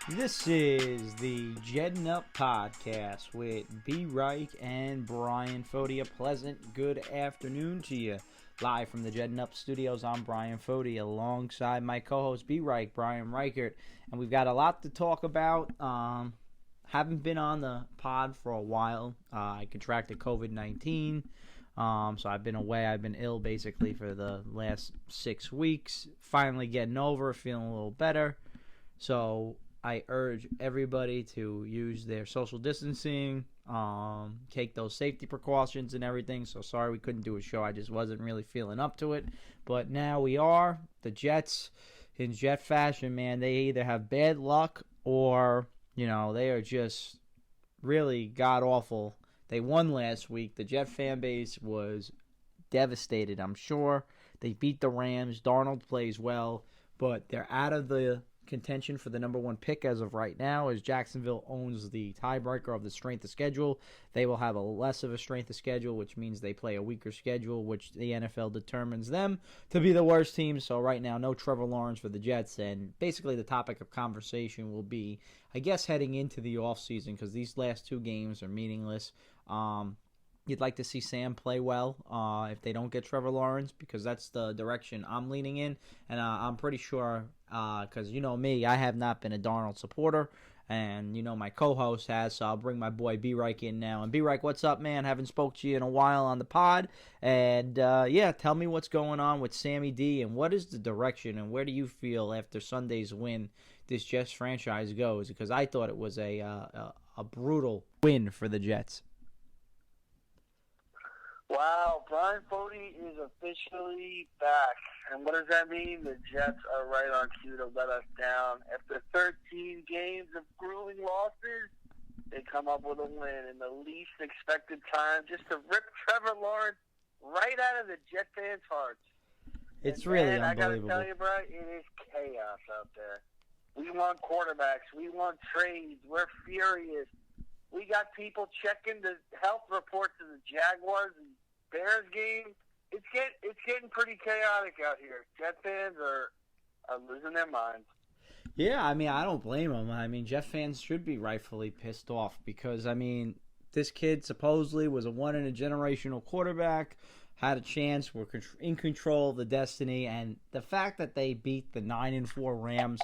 This is the Jetting Up Podcast with B-Reich and Bryan Foti. A pleasant good afternoon to you. Live from the Jetting Up Studios, I'm Bryan Foti alongside my co-host B-Reich, Brian Reichert. And we've got a lot to talk about. Haven't been on the pod for a while. I contracted COVID-19. So I've been away. I've been ill basically for the last 6 weeks. Finally getting over, feeling a little better. So I urge everybody to use their social distancing, take those safety precautions and everything. So sorry we couldn't do a show. I just wasn't really feeling up to it. But now we are. The Jets, in Jet fashion, man, they either have bad luck or, they are just really god-awful. They won last week. The Jet fan base was devastated, I'm sure. They beat the Rams. Darnold plays well, but they're out of the contention for the number one pick as of right now, as Jacksonville owns the tiebreaker of the strength of schedule. They will have a less of a strength of schedule, which means they play a weaker schedule, which the NFL determines them to be the worst team. So right now, no Trevor Lawrence for the Jets, and basically the topic of conversation will be, I guess, heading into the offseason, because these last two games are meaningless. You'd like to see Sam play well if they don't get Trevor Lawrence, because that's the direction I'm leaning in. And I'm pretty sure, because you know me, I have not been a Darnold supporter, and my co-host has, so I'll bring my boy B-Reich in now. And B-Reich, what's up, man? Haven't spoke to you in a while on the pod. And tell me what's going on with Sammy D, and what is the direction, and where do you feel after Sunday's win this Jets franchise goes? Because I thought it was a brutal win for the Jets. Wow, Bryan Foti is officially back. And what does that mean? The Jets are right on cue to let us down. After 13 games of grueling losses, they come up with a win in the least expected time, just to rip Trevor Lawrence right out of the Jet fans' hearts. It's really unbelievable. I got to tell you, Brian, it is chaos out there. We want quarterbacks. We want trades. We're furious. We got people checking the health reports of the Jaguars and Bears game. It's getting pretty chaotic out here. Jet fans are losing their minds. Yeah, I don't blame them. Jet fans should be rightfully pissed off because, this kid supposedly was a one-in-a-generational quarterback, had a chance, were in control of the destiny, and the fact that they beat the 9-4 Rams,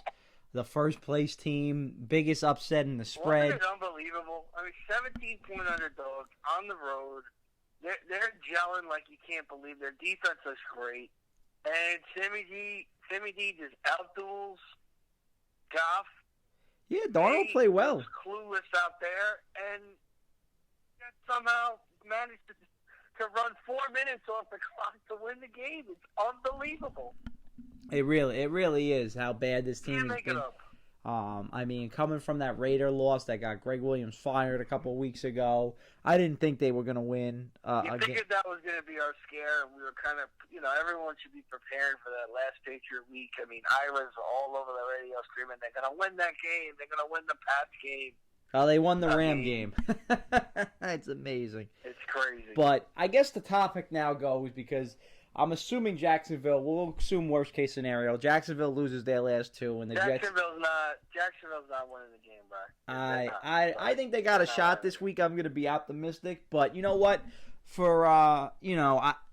the first-place team, biggest upset in the spread. Wasn't it unbelievable? 17-point underdog on the road. They're gelling like you can't believe. Their defense is great. And Sammy D just outduels Goff. Yeah, Darnold played well. He was clueless out there, and somehow managed to run 4 minutes off the clock to win the game. It's unbelievable. It really is how bad this team has been. Coming from that Raider loss that got Greg Williams fired a couple of weeks ago, I didn't think they were going to win. You figured that was going to be our scare, and we were kind of, everyone should be prepared for that last Patriot week. Ira's all over the radio screaming, they're going to win that game. They're going to win the Pats game. Oh, they won the Ram game. It's amazing. It's crazy. But I guess the topic now goes, because I'm assuming we'll assume worst case scenario. Jacksonville loses their last two, and the Jacksonville's not winning the game, bro. I think they got a shot this week. I'm going to be optimistic, but you know what?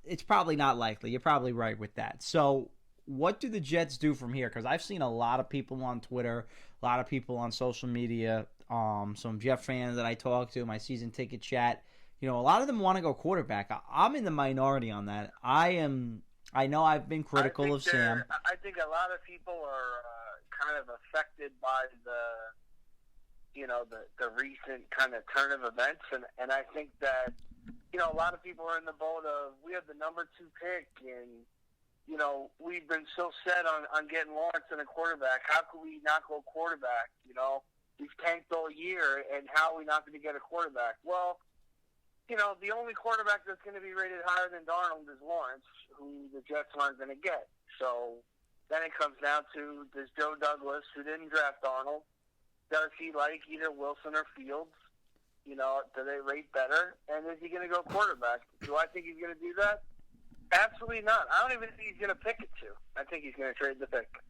It's probably not likely. You're probably right with that. So what do the Jets do from here? Because I've seen a lot of people on Twitter, a lot of people on social media, some Jet fans that I talk to, my season ticket chat. A lot of them want to go quarterback. I'm in the minority on that. I know I've been critical of Sam. I think a lot of people are kind of affected by the recent kind of turn of events, and I think that a lot of people are in the boat of, we have the number 2 pick, and we've been so set on getting Lawrence in a quarterback. How could we not go quarterback? We've tanked all year, and how are we not going to get a quarterback? Well, the only quarterback that's going to be rated higher than Darnold is Lawrence, who the Jets aren't going to get. So then it comes down to, does Joe Douglas, who didn't draft Darnold, does he like either Wilson or Fields? Do they rate better? And is he going to go quarterback? Do I think he's going to do that? Absolutely not. I don't even think he's going to pick it to. I think he's going to trade the pick.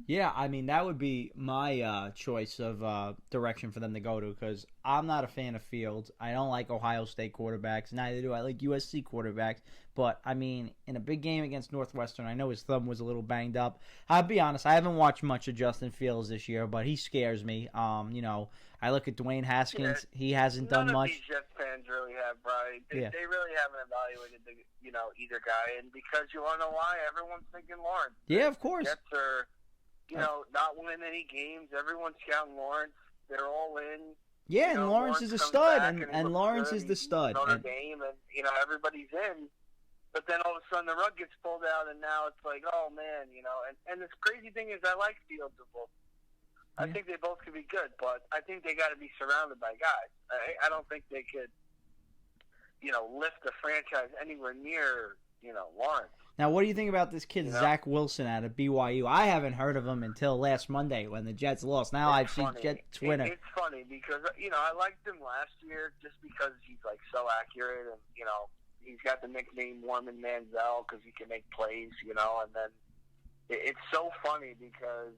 Yeah, I mean, that would be my choice of direction for them to go to because I'm not a fan of Fields. I don't like Ohio State quarterbacks. Neither do I like USC quarterbacks. But, I mean, in a big game against Northwestern, I know his thumb was a little banged up. I'll be honest, I haven't watched much of Justin Fields this year, but he scares me. I look at Dwayne Haskins. He hasn't done None of much. these Jets fans really have, Brian. They really haven't evaluated either guy. And because you want to know why? Everyone's thinking Lawrence. Yeah, of course. Jets are not winning any games. Everyone's counting Lawrence. They're all in. Yeah, and Lawrence is a stud, and Lawrence is the stud. Notre Dame, and everybody's in. But then all of a sudden the rug gets pulled out, and now it's like, oh man, And this crazy thing is, I like Fields and both. I think they both could be good, but I think they got to be surrounded by guys. I don't think they could, lift the franchise anywhere near, Lawrence. Now, what do you think about this kid, Zach Wilson, out of BYU? I haven't heard of him until last Monday when the Jets lost. Now I've seen Jet Twitter. It's funny because, I liked him last year just because he's, so accurate and, he's got the nickname Mormon Manziel because he can make plays, and then it's so funny because,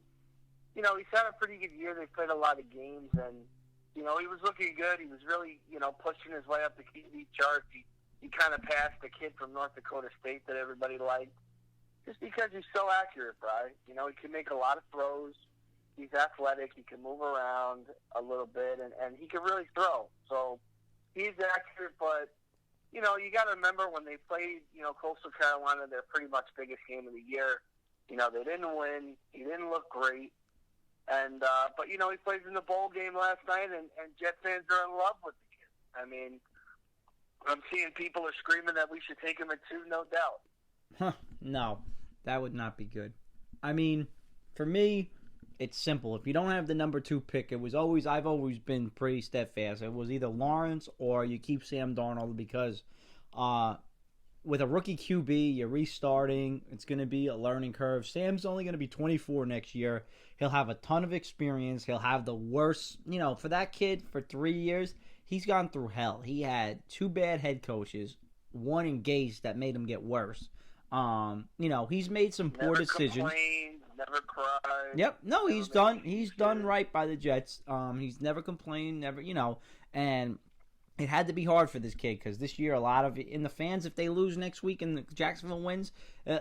he's had a pretty good year. They played a lot of games and, he was looking good. He was really, pushing his way up the QB charts. He kind of passed the kid from North Dakota State that everybody liked just because he's so accurate, Brian. He can make a lot of throws. He's athletic. He can move around a little bit, and he can really throw. So he's accurate, but, you got to remember when they played, Coastal Carolina, their pretty much biggest game of the year, they didn't win. He didn't look great. And but, he plays in the bowl game last night, and Jet fans are in love with the kid. I mean, I'm seeing people are screaming that we should take him at 2, no doubt. No, that would not be good. I mean, for me, it's simple. If you don't have the number 2 pick, I've always been pretty steadfast. It was either Lawrence or you keep Sam Darnold because with a rookie QB, you're restarting. It's going to be a learning curve. Sam's only going to be 24 next year. He'll have a ton of experience. He'll have the worst, for that kid for 3 years, he's gone through hell. He had 2 bad head coaches, one engaged that made him get worse. He's made some poor decisions. Never complained, never cried. Yep. No, he's done right by the Jets. He's never complained, and it had to be hard for this kid because this year in the fans, if they lose next week and Jacksonville wins,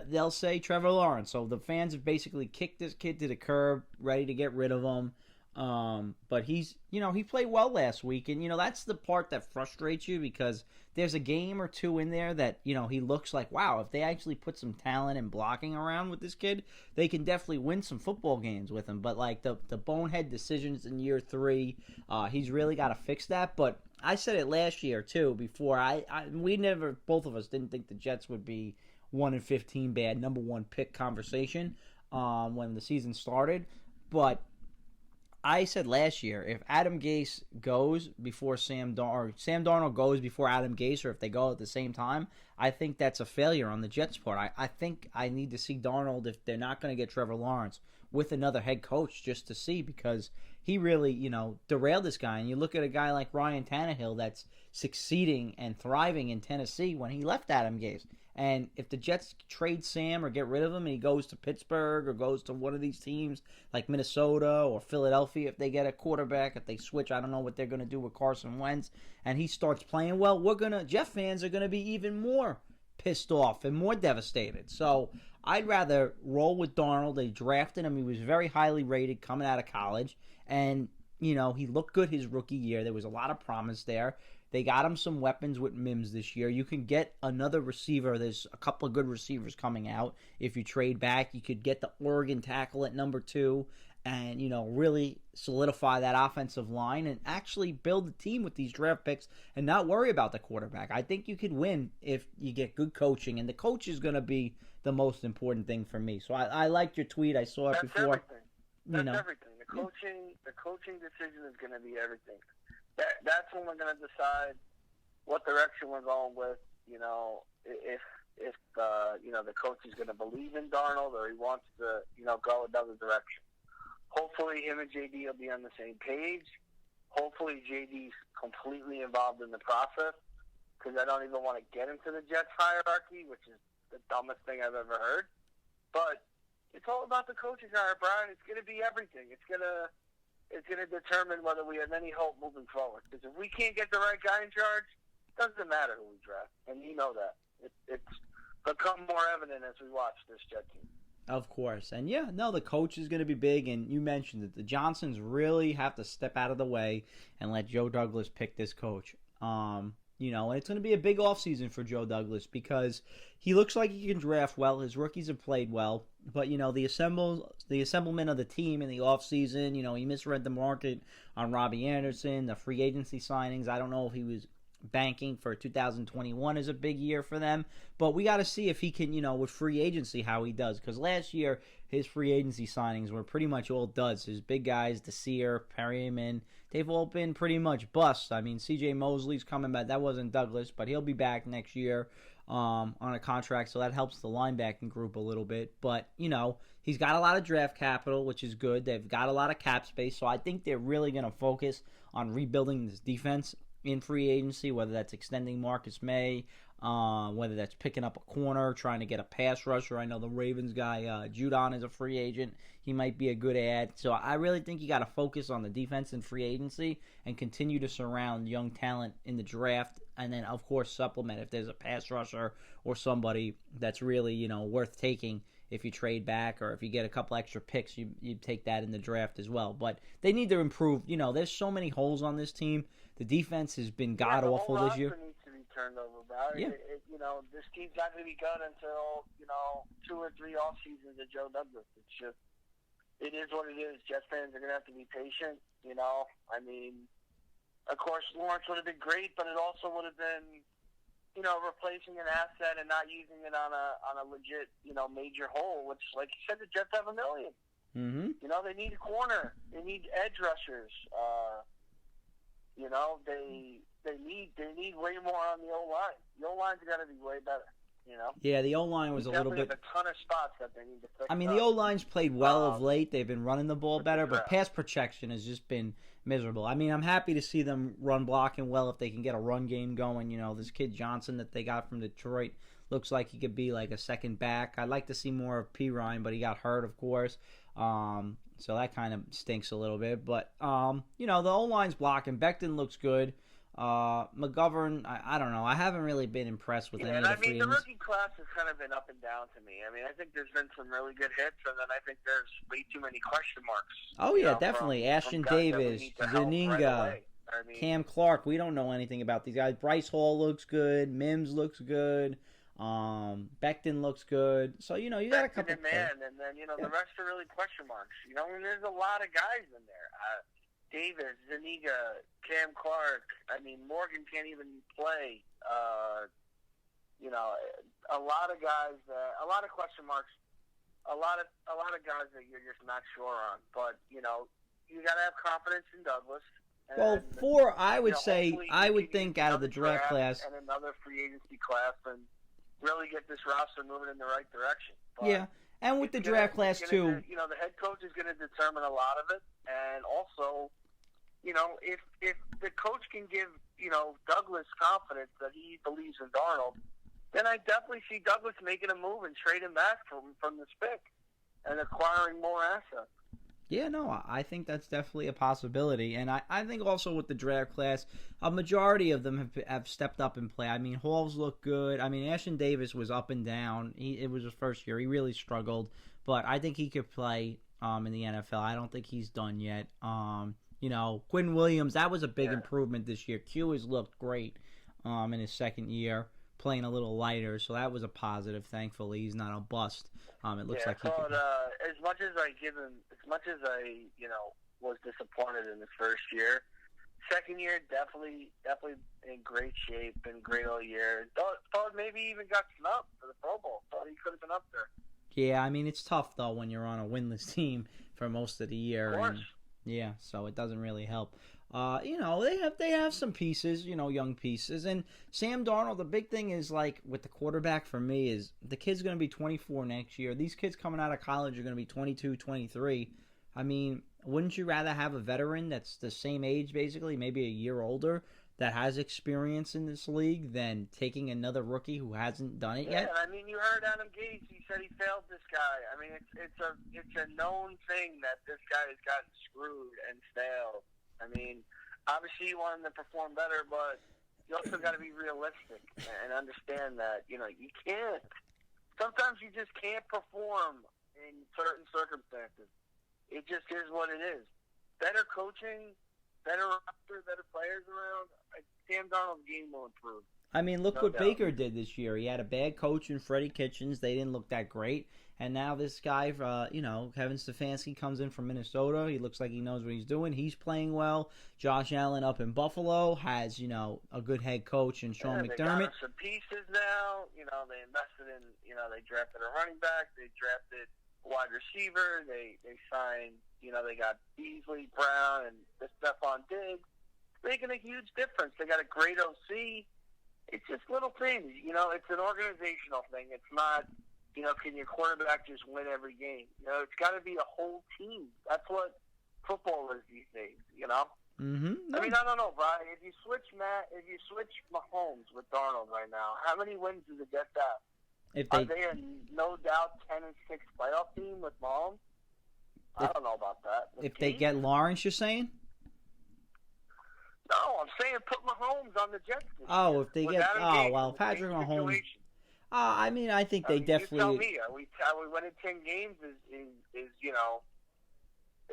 they'll say Trevor Lawrence. So the fans have basically kicked this kid to the curb, ready to get rid of him. But he's, he played well last week, and that's the part that frustrates you because there's a game or two in there that he looks like, wow, if they actually put some talent and blocking around with this kid, they can definitely win some football games with him. But like the bonehead decisions in year 3, he's really got to fix that. But I said it last year too. Before both of us didn't think the Jets would be 1-15 bad number 1 pick conversation when the season started, but I said last year, if Adam Gase goes before Sam Darnold goes before Adam Gase, or if they go at the same time, I think that's a failure on the Jets' part. I think I need to see Darnold, if they're not going to get Trevor Lawrence, with another head coach just to see, because he really, derailed this guy. And you look at a guy like Ryan Tannehill that's succeeding and thriving in Tennessee when he left Adam Gase. And if the Jets trade Sam or get rid of him and he goes to Pittsburgh or goes to one of these teams like Minnesota or Philadelphia, if they get a quarterback, if they switch, I don't know what they're going to do with Carson Wentz, and he starts playing well, Jet fans are going to be even more pissed off and more devastated. So I'd rather roll with Darnold. They drafted him. He was very highly rated coming out of college. And, he looked good his rookie year. There was a lot of promise there. They got him some weapons with Mims this year. You can get another receiver. There's a couple of good receivers coming out. If you trade back, you could get the Oregon tackle at number 2 and, really solidify that offensive line and actually build a team with these draft picks and not worry about the quarterback. I think you could win if you get good coaching, and the coach is going to be the most important thing for me. So I liked your tweet. I saw it before. That's everything. The coaching decision is going to be everything. That's when we're going to decide what direction we're going with. If the coach is going to believe in Darnold or he wants to go another direction. Hopefully, him and JD will be on the same page. Hopefully, JD's completely involved in the process because I don't even want to get into the Jets hierarchy, which is the dumbest thing I've ever heard. But It's all about the coaching hire, Brian. It's going to be everything. It's going to determine whether we have any hope moving forward. Because if we can't get the right guy in charge, it doesn't matter who we draft, and you know that. It's become more evident as we watch this Jet team. Of course. And yeah, no, the coach is going to be big, and you mentioned it. The Johnsons really have to step out of the way and let Joe Douglas pick this coach. And it's going to be a big offseason for Joe Douglas because he looks like he can draft well. His rookies have played well. But, the assemblement of the team in the offseason, he misread the market on Robbie Anderson, the free agency signings. I don't know if he was banking for 2021 is a big year for them, but we got to see if he can, with free agency, how he does, because last year his free agency signings were pretty much all duds. His big guys, Desir, Perryman, they've all been pretty much busts. I mean, CJ Mosley's coming back. That wasn't Douglas, but he'll be back next year on a contract, so that helps the linebacking group a little bit. But, he's got a lot of draft capital, which is good. They've got a lot of cap space, so I think they're really going to focus on rebuilding this defense in free agency, whether that's extending Marcus May, whether that's picking up a corner, trying to get a pass rusher. I know the Ravens guy, Judon, is a free agent. He might be a good ad. So I really think you got to focus on the defense in free agency and continue to surround young talent in the draft. And then, of course, supplement if there's a pass rusher or somebody that's really, worth taking. If you trade back or if you get a couple extra picks, you take that in the draft as well. But they need to improve. There's so many holes on this team. The defense has been god-awful this year. The whole roster needs to be turned over, bro. Yeah. This team's not going to be good until, 2 or 3 off seasons of Joe Douglas. It's just, it is what it is. Jets fans are going to have to be patient, I mean, of course, Lawrence would have been great, but it also would have been, replacing an asset and not using it on a legit, major hole, which, like you said, the Jets have $1 million. Mm-hmm. They need a corner. They need edge rushers. They need way more on the O-line. The O-line's got to be way better, Yeah, the O-line was a little bit... Have a ton of spots that they need to fix. I mean, the O-line's played well of late. They've been running the ball better, but pass protection has just been miserable. I mean, I'm happy to see them run blocking well if they can get a run game going. This kid Johnson that they got from Detroit looks like he could be like a second back. I'd like to see more of P. Ryan, but he got hurt, of course. So that kind of stinks a little bit. But, the O-line's blocking. Becton looks good. McGovern, I don't know. I haven't really been impressed with any of the free agents. The rookie class has kind of been up and down to me. I mean, I think there's been some really good hits, and then I think there's way too many question marks. Oh, yeah, definitely. Ashton Davis, Zaninga, Cam Clark. We don't know anything about these guys. Bryce Hall looks good. Mims looks good. Becton looks good. So, you got a couple of and then, the rest are really question marks. And there's a lot of guys in there. Davis, Zuniga, Cam Clark. I mean, Morgan can't even play. A lot of guys, a lot of question marks, a lot of guys that you're just not sure on. But you got to have confidence in Douglas. And, I would think out of the draft class and another free agency class, and really get this roster moving in the right direction. But yeah, and with the draft class too, the head coach is going to determine a lot of it, and also. If the coach can give, Douglas confidence that he believes in Darnold, then I definitely see Douglas making a move and trading back from this pick and acquiring more assets. Yeah, no, I think that's definitely a possibility. And I think also with the draft class, a majority of them have stepped up and play. I mean, Halls looked good. I mean, Ashton Davis was up and down. It was his first year. He really struggled. But I think he could play in the NFL. I don't think he's done yet. Quinn Williams, that was a big improvement this year. Q has looked great in his second year, playing a little lighter, so that was a positive. Thankfully, he's not a bust. It looks like he could... as much as I was disappointed in his first year, second year definitely in great shape and great all year. Thought maybe even got snubbed for the Pro Bowl. Thought he could have been up there. Yeah, I mean it's tough though when you're on a winless team for most of the year. Of course. Yeah, so it doesn't really help. They have some pieces, young pieces. And Sam Darnold, the big thing is, like, with the quarterback for me is the kid's going to be 24 next year. These kids coming out of college are going to be 22, 23. I mean, wouldn't you rather have a veteran that's the same age, basically, maybe a year older, that has experience in this league than taking another rookie who hasn't done it yet. Yeah, I mean, you heard Adam Gase. He said he failed this guy. I mean, it's a known thing that this guy has gotten screwed and failed. I mean, obviously you want him to perform better, but you also got to be realistic and understand that, you can't. Sometimes you just can't perform in certain circumstances. It just is what it is. Better coaching, better roster, better players around, Sam Darnold's game will improve. I mean, look what Baker did this year. He had a bad coach in Freddie Kitchens. They didn't look that great. And now this guy, Kevin Stefanski comes in from Minnesota. He looks like he knows what he's doing. He's playing well. Josh Allen up in Buffalo has, a good head coach in Sean McDermott. They got some pieces now. They invested in, they drafted a running back. They drafted a wide receiver. They signed, they got Beasley, Brown, and Stephon Diggs. Making a huge difference. They got a great OC. It's just little things. It's an organizational thing. It's not, can your quarterback just win every game? It's got to be a whole team. That's what football is these days, Mm-hmm. I mean, I don't know, Brian. If you switch Mahomes with Darnold right now, how many wins does it get that? Are they a no doubt 10-6 playoff team with Mahomes? I don't know about that. If they get Lawrence, you're saying? No, I'm saying put Mahomes on the Jets. If they get Patrick Mahomes. I mean, I think they definitely. You tell me, are we winning 10 games?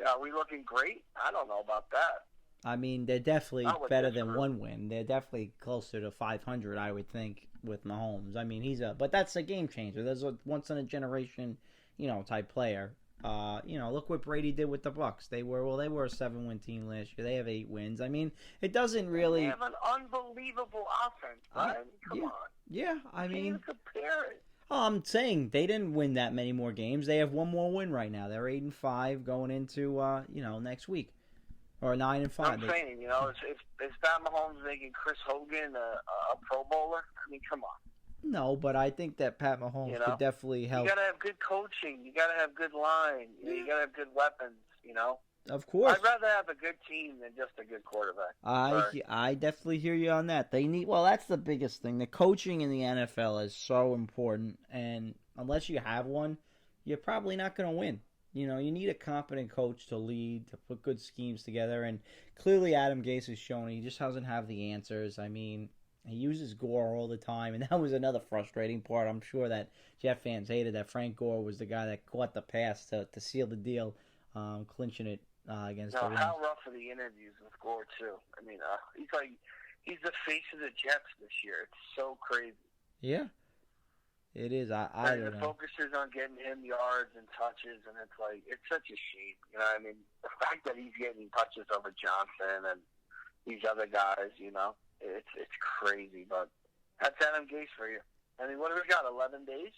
Are we looking great? I don't know about that. I mean, they're definitely better than one win. They're definitely closer to 500, I would think, with Mahomes. I mean, but that's a game changer. There's a once in a generation, type player. Look what Brady did with the Bucks. They were a 7-win team last year. They have 8 wins. I mean, it doesn't really. They have an unbelievable offense, right? Come on. Yeah, I mean. Can't even compare it. Oh, I'm saying they didn't win that many more games. They have one more win right now. They're 8-5 going into next week, or 9-5. I'm saying, is Pat Mahomes making Chris Hogan a Pro Bowler? I mean, come on. No, but I think that Pat Mahomes could definitely help. You got to have good coaching. You got to have good line. You got to have good weapons. Of course. I'd rather have a good team than just a good quarterback. I definitely hear you on that. That's the biggest thing. The coaching in the NFL is so important, and unless you have one, you're probably not going to win. You need a competent coach to lead, to put good schemes together, and clearly Adam Gase has shown he just doesn't have the answers. I mean, he uses Gore all the time, and that was another frustrating part. I'm sure that Jet fans hated that Frank Gore was the guy that caught the pass to seal the deal, clinching it against the Rams. How rough are the interviews with Gore, too? I mean, he's the face of the Jets this year. It's so crazy. Yeah, it is. I the focus is on getting him yards and touches, and it's such a shame. I mean, the fact that he's getting touches over Johnson and these other guys, it's crazy. But that's Adam Gase for you. I mean, what have we got, 11 days?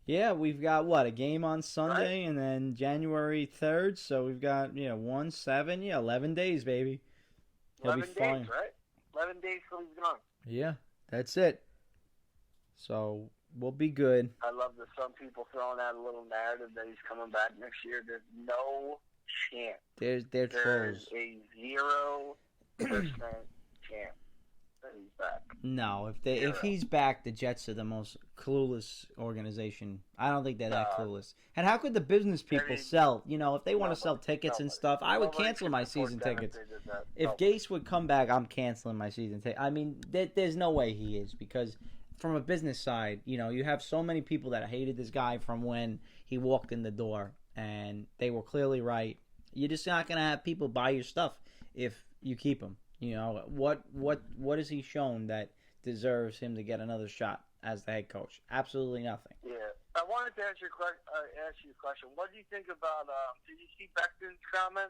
Yeah, we've got, a game on Sunday, right? And then January 3rd, so we've got, 1, 7, 11 days, baby. 11 days, right? 11 days till he's gone. Yeah, that's it. So, we'll be good. I love that some people throwing out a little narrative that he's coming back next year. There's no chance. There's a 0% chance that he's back. No, if he's back, the Jets are the most clueless organization. I don't think they're that clueless. And how could the business people sell? If they want to sell tickets and stuff, I would cancel my season tickets. If Gase would come back, I'm canceling my season ticket. I mean, there's no way he is, because from a business side, you have so many people that hated this guy from when he walked in the door, and they were clearly right. You're just not going to have people buy your stuff if you keep him. What has he shown that deserves him to get another shot as the head coach? Absolutely nothing. Yeah, I wanted to ask you a question. What do you think about? Did you see Becton's comment?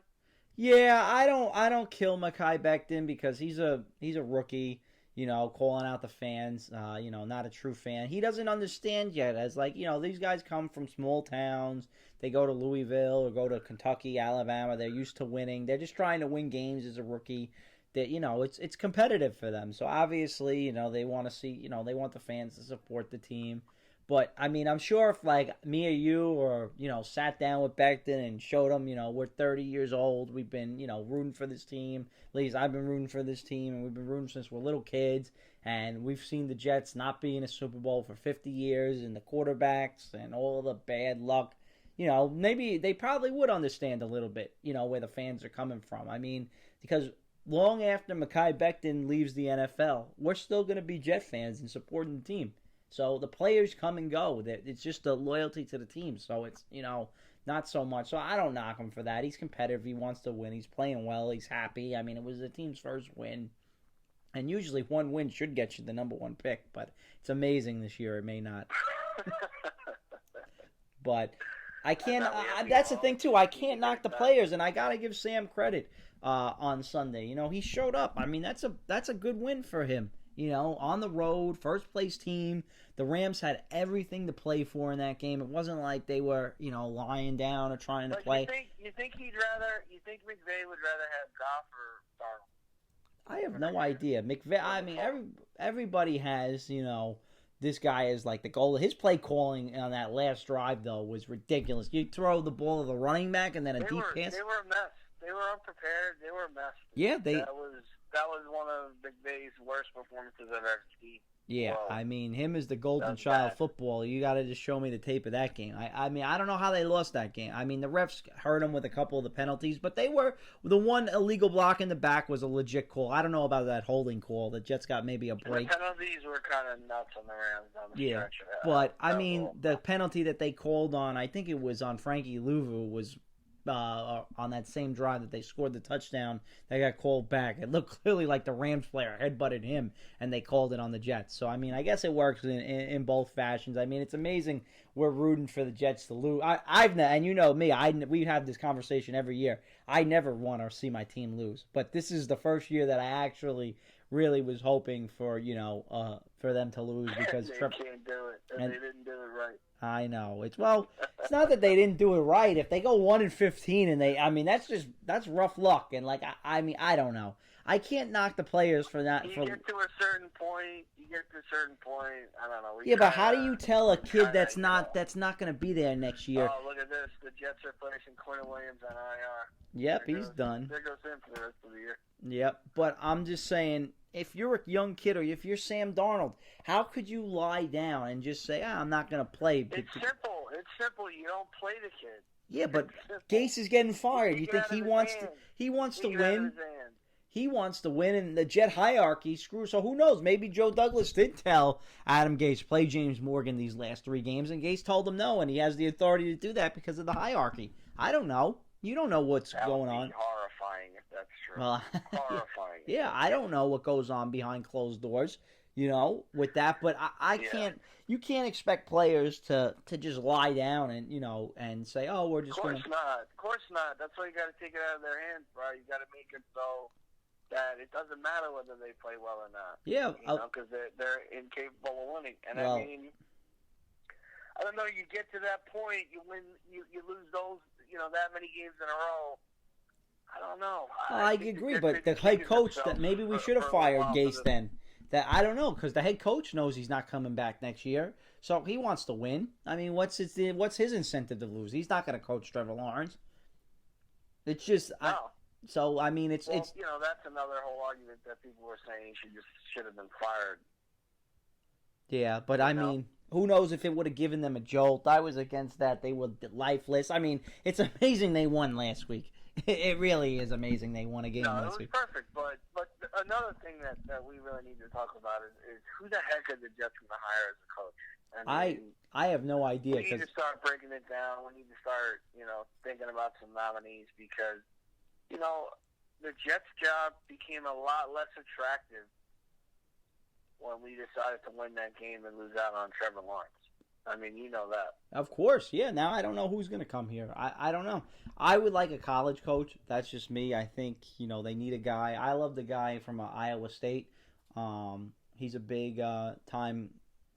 Yeah, I don't kill Mekhi Becton because he's a rookie. Calling out the fans. Not a true fan. He doesn't understand yet. As these guys come from small towns. They go to Louisville or go to Kentucky, Alabama. They're used to winning. They're just trying to win games as a rookie. That it's competitive for them. So obviously, they want to see, they want the fans to support the team. But, I mean, I'm sure if, like, me or you or, sat down with Becton and showed him, we're 30 years old. We've been, rooting for this team. At least I've been rooting for this team, and we've been rooting since we're little kids. And we've seen the Jets not be in a Super Bowl for 50 years and the quarterbacks and all the bad luck. Maybe they probably would understand a little bit, where the fans are coming from. I mean, because long after Mekhi Becton leaves the NFL, we're still going to be Jet fans and supporting the team. So the players come and go. It's just the loyalty to the team. So it's, not so much. So I don't knock him for that. He's competitive. He wants to win. He's playing well. He's happy. I mean, it was the team's first win. And usually one win should get you the number one pick. But it's amazing this year. It may not. But I can't. That's the thing, too. I can't knock the players. And I got to give Sam credit on Sunday. He showed up. I mean, that's a good win for him. On the road, first place team. The Rams had everything to play for in that game. It wasn't like they were, lying down or trying to play. You think McVay would rather have Goff or Darnold? I have no idea. McVay. I mean, everybody has, this guy is like the goal. His play calling on that last drive though was ridiculous. You throw the ball to the running back and then a deep pass. They were a mess. They were unprepared. They were a mess. Yeah, that was one of McVay's worst performances I've ever seen. Yeah, Whoa. I mean, him as the golden child of football. You got to just show me the tape of that game. I mean, I don't know how they lost that game. I mean, the refs hurt them with a couple of the penalties, but the one illegal block in the back was a legit call. I don't know about that holding call. The Jets got maybe a break. The penalties were kind of nuts on the Rams down the stretch. But, I mean, the penalty that they called on, I think it was on Frankie Louvu, was on that same drive that they scored the touchdown. They got called back. It looked clearly like the Rams player headbutted him, and they called it on the Jets. So, I mean, I guess it works in both fashions. I mean, it's amazing we're rooting for the Jets to lose. And you know me, we have this conversation every year. I never want to see my team lose. But this is the first year that I actually really was hoping for, for them to lose because they can't do it, and they didn't do it right. I know. It's not that they didn't do it right. If they go 1-15 and that's rough luck. And I mean, I don't know. I can't knock the players for that. You get to a certain point. I don't know. Yeah, but how do you tell a kid that's not going to be there next year? Oh, look at this. The Jets are placing Quentin Williams on IR. Yep, he's done. There goes him for the rest of the year. Yep, but I'm just saying, if you're a young kid or if you're Sam Darnold, how could you lie down and just say, I'm not going to play? It's simple. It's simple. You don't play the kid. Yeah, but Gase is getting fired. You think he wants to win? He wants to win, and the Jet hierarchy screws. So who knows? Maybe Joe Douglas did tell Adam Gase, play James Morgan these last 3 games, and Gase told him no, and he has the authority to do that because of the hierarchy. I don't know. You don't know what's going on. Horrifying if that's true. Well, horrifying. Yeah, I don't know what goes on behind closed doors, with that. But I can't. You can't expect players to just lie down and and say, oh, we're just going to. Of course not. That's why you got to take it out of their hands, bro. You got to make it so that it doesn't matter whether they play well or not. Yeah, because they're incapable of winning. And I mean, I don't know. You get to that point, you win, you lose those, that many games in a row. I don't know. I agree, but the head coach, that maybe we should have fired Gase then. That I don't know, because the head coach knows he's not coming back next year, so he wants to win. I mean, what's his incentive to lose? He's not going to coach Trevor Lawrence. It's just no. So I mean, it's that's another whole argument that people were saying he should have been fired. Yeah, but I mean, who knows if it would have given them a jolt? I was against that. They were lifeless. I mean, it's amazing they won last week. It really is amazing they won a game last week. It was perfect, but another thing that we really need to talk about is who the heck are the Jets going to hire as a coach? I have no idea. We need to start breaking it down. We need to start, thinking about some nominees because, the Jets job became a lot less attractive when we decided to win that game and lose out on Trevor Lawrence. I mean, you know that. Of course, yeah. Now I don't know who's going to come here. I don't know. I would like a college coach. That's just me. I think, they need a guy. I love the guy from Iowa State. He's a big time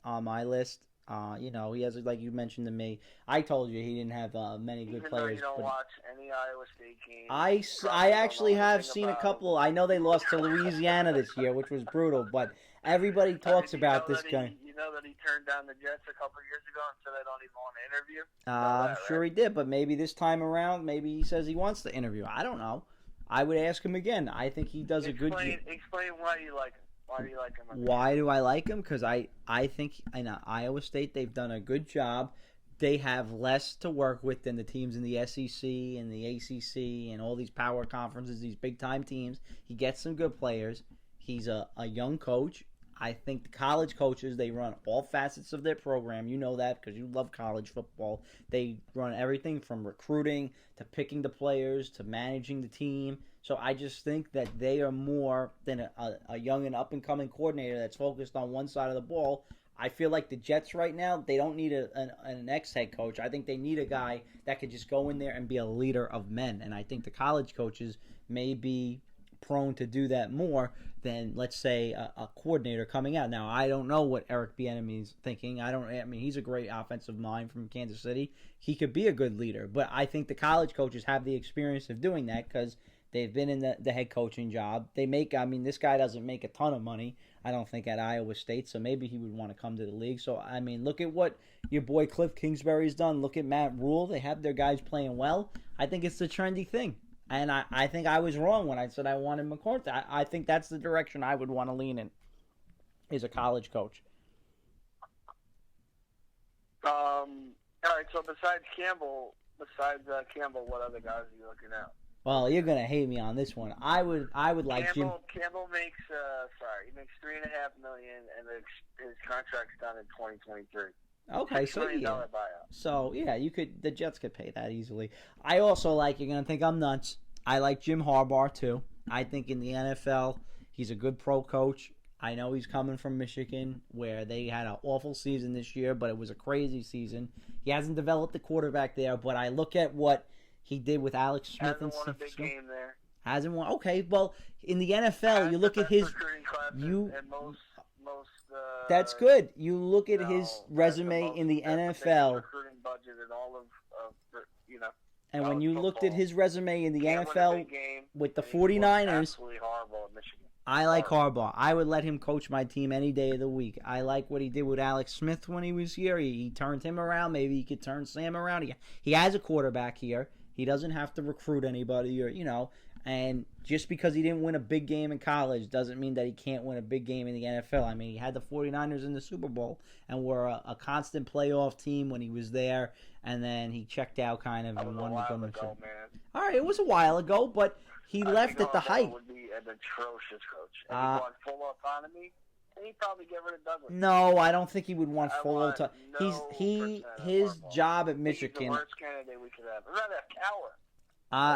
on my list. He has, like you mentioned to me, I told you he didn't have many good players. Even though you don't watch any Iowa State games. I actually have seen a couple. I know they lost to Louisiana this year, which was brutal, but everybody talks about this guy. You know that he turned down the Jets a couple of years ago and said, I don't even want to interview? I'm sure he did, but maybe this time around, maybe he says he wants to interview. I don't know. I would ask him again. I think he does a good job. Explain why you like him. Why do you like him? Why do I like him? Because I think in Iowa State they've done a good job. They have less to work with than the teams in the SEC and the ACC and all these power conferences, these big-time teams. He gets some good players. He's a young coach. I think the college coaches, they run all facets of their program. You know that because you love college football. They run everything from recruiting to picking the players to managing the team. So I just think that they are more than a young and up-and-coming coordinator that's focused on one side of the ball. I feel like the Jets right now, they don't need an ex-head coach. I think they need a guy that could just go in there and be a leader of men. And I think the college coaches may be prone to do that more than, let's say, a coordinator coming out. Now, I don't know what Eric Bieniemy's thinking. I mean, he's a great offensive mind from Kansas City. He could be a good leader. But I think the college coaches have the experience of doing that because they've been in the head coaching job. This guy doesn't make a ton of money, I don't think, at Iowa State, so maybe he would want to come to the league. So, I mean, look at what your boy Cliff Kingsbury's done. Look at Matt Rule. They have their guys playing well. I think it's the trendy thing. And I think I was wrong when I said I wanted McCarthy. I think that's the direction I would want to lean in, is a college coach. All right, so besides Campbell, what other guys are you looking at? Well, you're gonna hate me on this one. I would like Jim. Campbell makes he makes $3.5 million, and his contract's done in 2023. Okay, so yeah. Buyout. So yeah, the Jets could pay that easily. I also you're gonna think I'm nuts. I like Jim Harbaugh too. I think in the NFL, he's a good pro coach. I know he's coming from Michigan, where they had an awful season this year, but it was a crazy season. He hasn't developed the quarterback there, but I look at what he did with Alex Smith and won a big game there. Hasn't won. Okay, well, in the NFL, you look at his that's good. You look at his resume in the NFL. Recruiting budget and all of and when you looked at his resume in the NFL with the 49ers, absolutely horrible at Michigan. I like Harbaugh. I would let him coach my team any day of the week. I like what he did with Alex Smith when he was here. He turned him around. Maybe he could turn Sam around. He has a quarterback here. He doesn't have to recruit anybody and just because he didn't win a big game in college doesn't mean that he can't win a big game in the NFL. I mean, he had the 49ers in the Super Bowl and were a constant playoff team when he was there, and then he checked out kind of and wanted to go to. All right, it was a while ago, but he left at the height. Would be an atrocious coach. And he want full autonomy. He'd probably get rid of Douglas. No, I don't think he would want full autonomy. His job at Michigan. He's the worst candidate we could have. I'd rather have Cowher.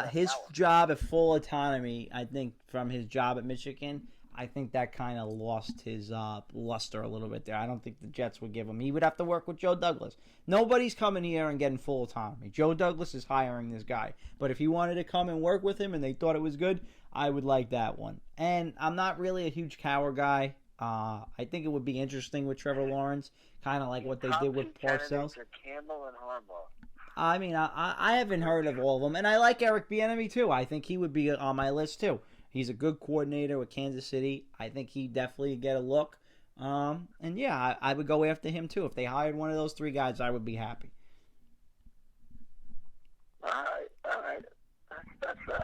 His job at full autonomy, I think, from his job at Michigan, I think that kind of lost his luster a little bit there. I don't think the Jets would give him. He would have to work with Joe Douglas. Nobody's coming here and getting full autonomy. Joe Douglas is hiring this guy. But if he wanted to come and work with him and they thought it was good, I would like that one. And I'm not really a huge Cowher guy. I think it would be interesting with Trevor Lawrence, kind of like what they did with Parcells. Campbell and Harbaugh. I mean, I haven't heard of all of them, and I like Eric Bieniemy too. I think he would be on my list too. He's a good coordinator with Kansas City. I think he'd definitely get a look. And yeah, I would go after him too. If they hired one of those three guys, I would be happy. All right.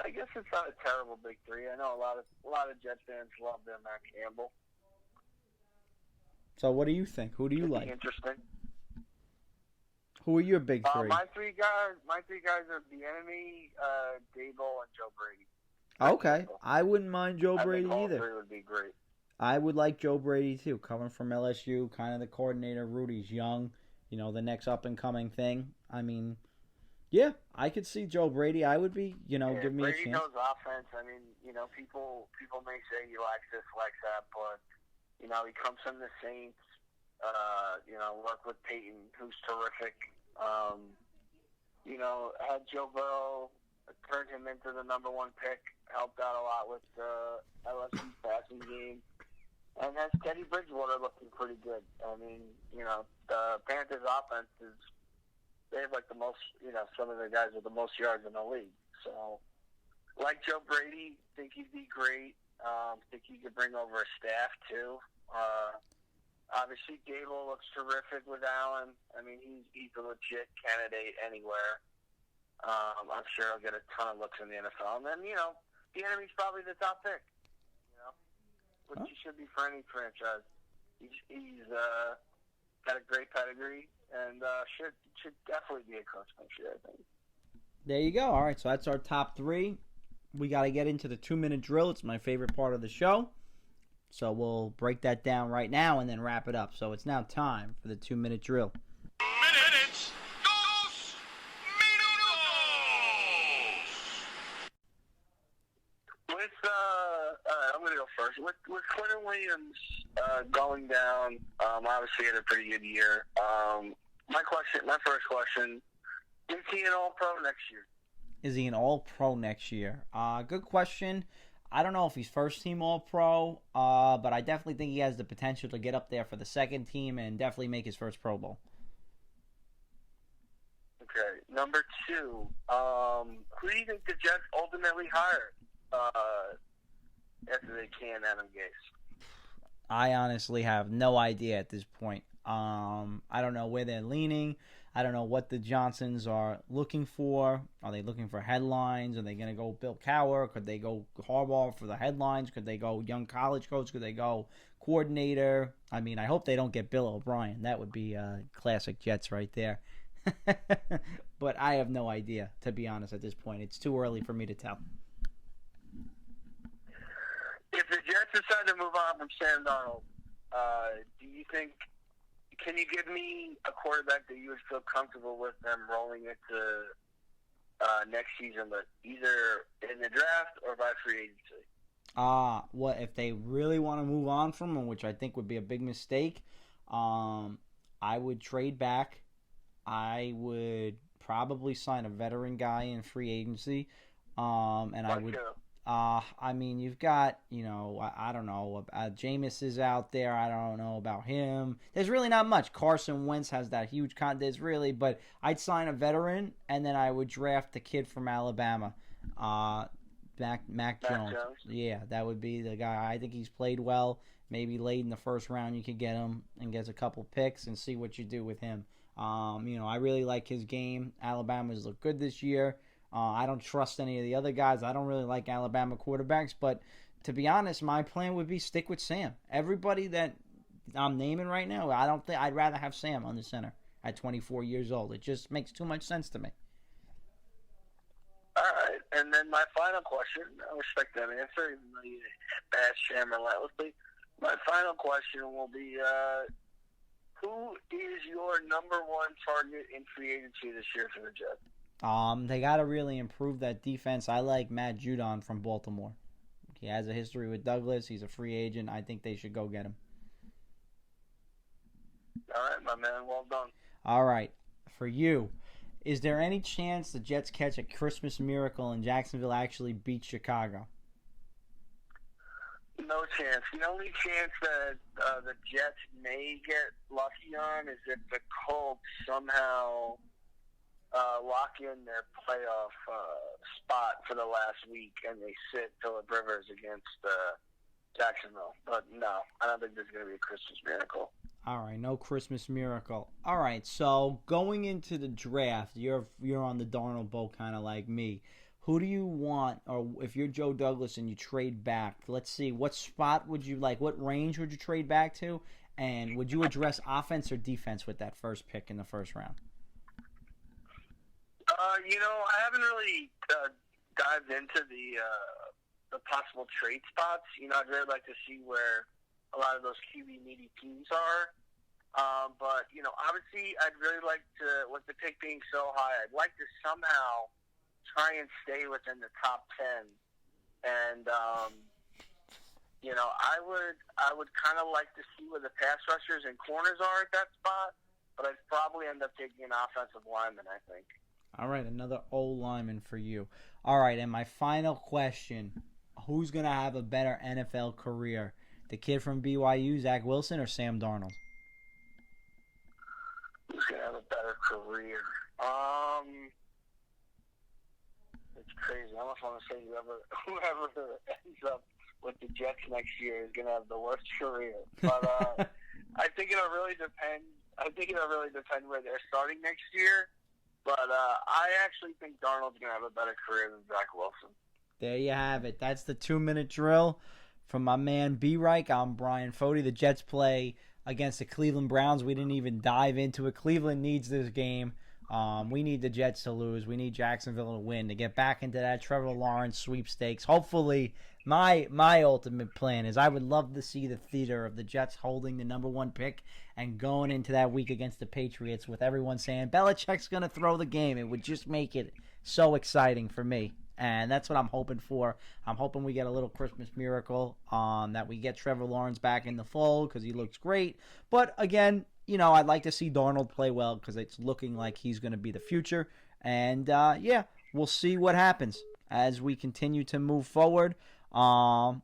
I guess it's not a terrible big three. I know a lot of Jets fans love them, Matt Campbell. So what do you think? Who do you like? Interesting. Who are your big three? My three guys are Bieniemy, Dable, and Joe Brady. Okay, I wouldn't mind Joe Brady either. All three would be great. I would like Joe Brady too, coming from LSU, kind of the coordinator. Rudy's young, the next up and coming thing. I mean, yeah, I could see Joe Brady. I would be, give me Brady a chance. Brady knows offense. I mean, people may say he lacks this, lacks that, but he comes from the Saints. Work with Peyton, who's terrific. Had Joe Burrow, turned him into the number one pick, helped out a lot with the LSU passing game, and has Teddy Bridgewater looking pretty good. I mean, the Panthers' offense they have the most, some of the guys with the most yards in the league. So, like Joe Brady, think he'd be great. Think he could bring over a staff too. Obviously, Gable looks terrific with Allen. I mean, he's a legit candidate anywhere. I'm sure he'll get a ton of looks in the NFL. And then, the enemy's probably the top pick, which he should be for any franchise. He's got a great pedigree and should definitely be a coach next year, I think. There you go. All right, so that's our top 3. We got to get into the 2-minute drill. It's my favorite part of the show. So we'll break that down right now and then wrap it up. So it's now time for the 2-minute drill. Minutes, dos minutos. I'm going to go first. With Quentin Williams going down, obviously had a pretty good year. My first question, is he an All-Pro next year? Is he an All-Pro next year? Good question. I don't know if he's first-team All-Pro, but I definitely think he has the potential to get up there for the second team and definitely make his first Pro Bowl. Okay. Number 2, who do you think the Jets ultimately hire after they can Adam Gase? I honestly have no idea at this point. I don't know where they're leaning. I don't know what the Johnsons are looking for. Are they looking for headlines? Are they going to go Bill Cowher? Could they go Harbaugh for the headlines? Could they go young college coach? Could they go coordinator? I mean, I hope they don't get Bill O'Brien. That would be classic Jets right there. But I have no idea, to be honest, at this point. It's too early for me to tell. If the Jets decide to move on from Sam Darnold, do you think... Can you give me a quarterback that you would feel comfortable with them rolling into next season, but either in the draft or by free agency? What if they really want to move on from him, which I think would be a big mistake? I would trade back. I would probably sign a veteran guy in free agency, and I would. I mean, you've got, I don't know, Jameis is out there. I don't know about him. There's really not much. Carson Wentz has that huge but I'd sign a veteran, and then I would draft the kid from Alabama, Mac Jones. Yeah, that would be the guy. I think he's played well. Maybe late in the first round you could get him and get a couple picks and see what you do with him. I really like his game. Alabama's looked good this year. I don't trust any of the other guys. I don't really like Alabama quarterbacks, but to be honest, my plan would be stick with Sam. Everybody that I'm naming right now, I'd rather have Sam on the center at 24 years old. It just makes too much sense to me. All right, and then my final question, I respect that answer, even though you bash Sam relentlessly. My final question will be, who is your number 1 target in free agency this year for the Jets? They got to really improve that defense. I like Matt Judon from Baltimore. He has a history with Douglas. He's a free agent. I think they should go get him. All right, my man. Well done. All right. For you, is there any chance the Jets catch a Christmas miracle and Jacksonville actually beat Chicago? No chance. The only chance that the Jets may get lucky on is if the Colts somehow lock in their playoff spot for the last week and they sit Phillip Rivers against Jacksonville. But no, I don't think there's going to be a Christmas miracle. All right, no Christmas miracle. All right, so going into the draft, you're on the Darnold boat kind of like me. Who do you want, or if you're Joe Douglas and you trade back, let's see, what spot would you like, what range would you trade back to, and would you address offense or defense with that first pick in the first round? I haven't really dived into the possible trade spots. I'd really like to see where a lot of those QB needy teams are. But obviously, I'd really like to, with the pick being so high, I'd like to somehow try and stay within the top 10. And I would kind of like to see where the pass rushers and corners are at that spot. But I'd probably end up taking an offensive lineman, I think. All right, another old lineman for you. All right, and my final question, who's going to have a better NFL career? The kid from BYU, Zach Wilson, or Sam Darnold? Who's going to have a better career? It's crazy. I almost want to say whoever ends up with the Jets next year is going to have the worst career. But I think it'll really depend. I think it'll really depend where they're starting next year. But I actually think Darnold's going to have a better career than Zach Wilson. There you have it. That's the 2-minute drill from my man B-Reich. I'm Bryan Foti. The Jets play against the Cleveland Browns. We didn't even dive into it. Cleveland needs this game. We need the Jets to lose. We need Jacksonville to win to get back into that Trevor Lawrence sweepstakes. Hopefully, my ultimate plan is I would love to see the theater of the Jets holding the number 1 pick and going into that week against the Patriots with everyone saying Belichick's going to throw the game. It would just make it so exciting for me. And that's what I'm hoping for. I'm hoping we get a little Christmas miracle, that we get Trevor Lawrence back in the fold because he looks great. But again, I'd like to see Darnold play well because it's looking like he's going to be the future. And, we'll see what happens as we continue to move forward. For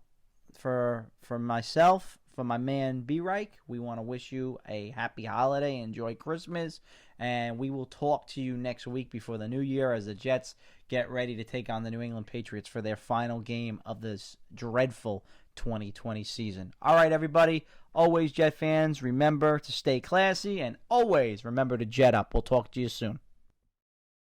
myself, for my man B-Reich, we want to wish you a happy holiday. Enjoy Christmas. And we will talk to you next week before the new year as the Jets get ready to take on the New England Patriots for their final game of this dreadful 2020 season. All right, everybody. Always, Jet fans, remember to stay classy and always remember to jet up. We'll talk to you soon.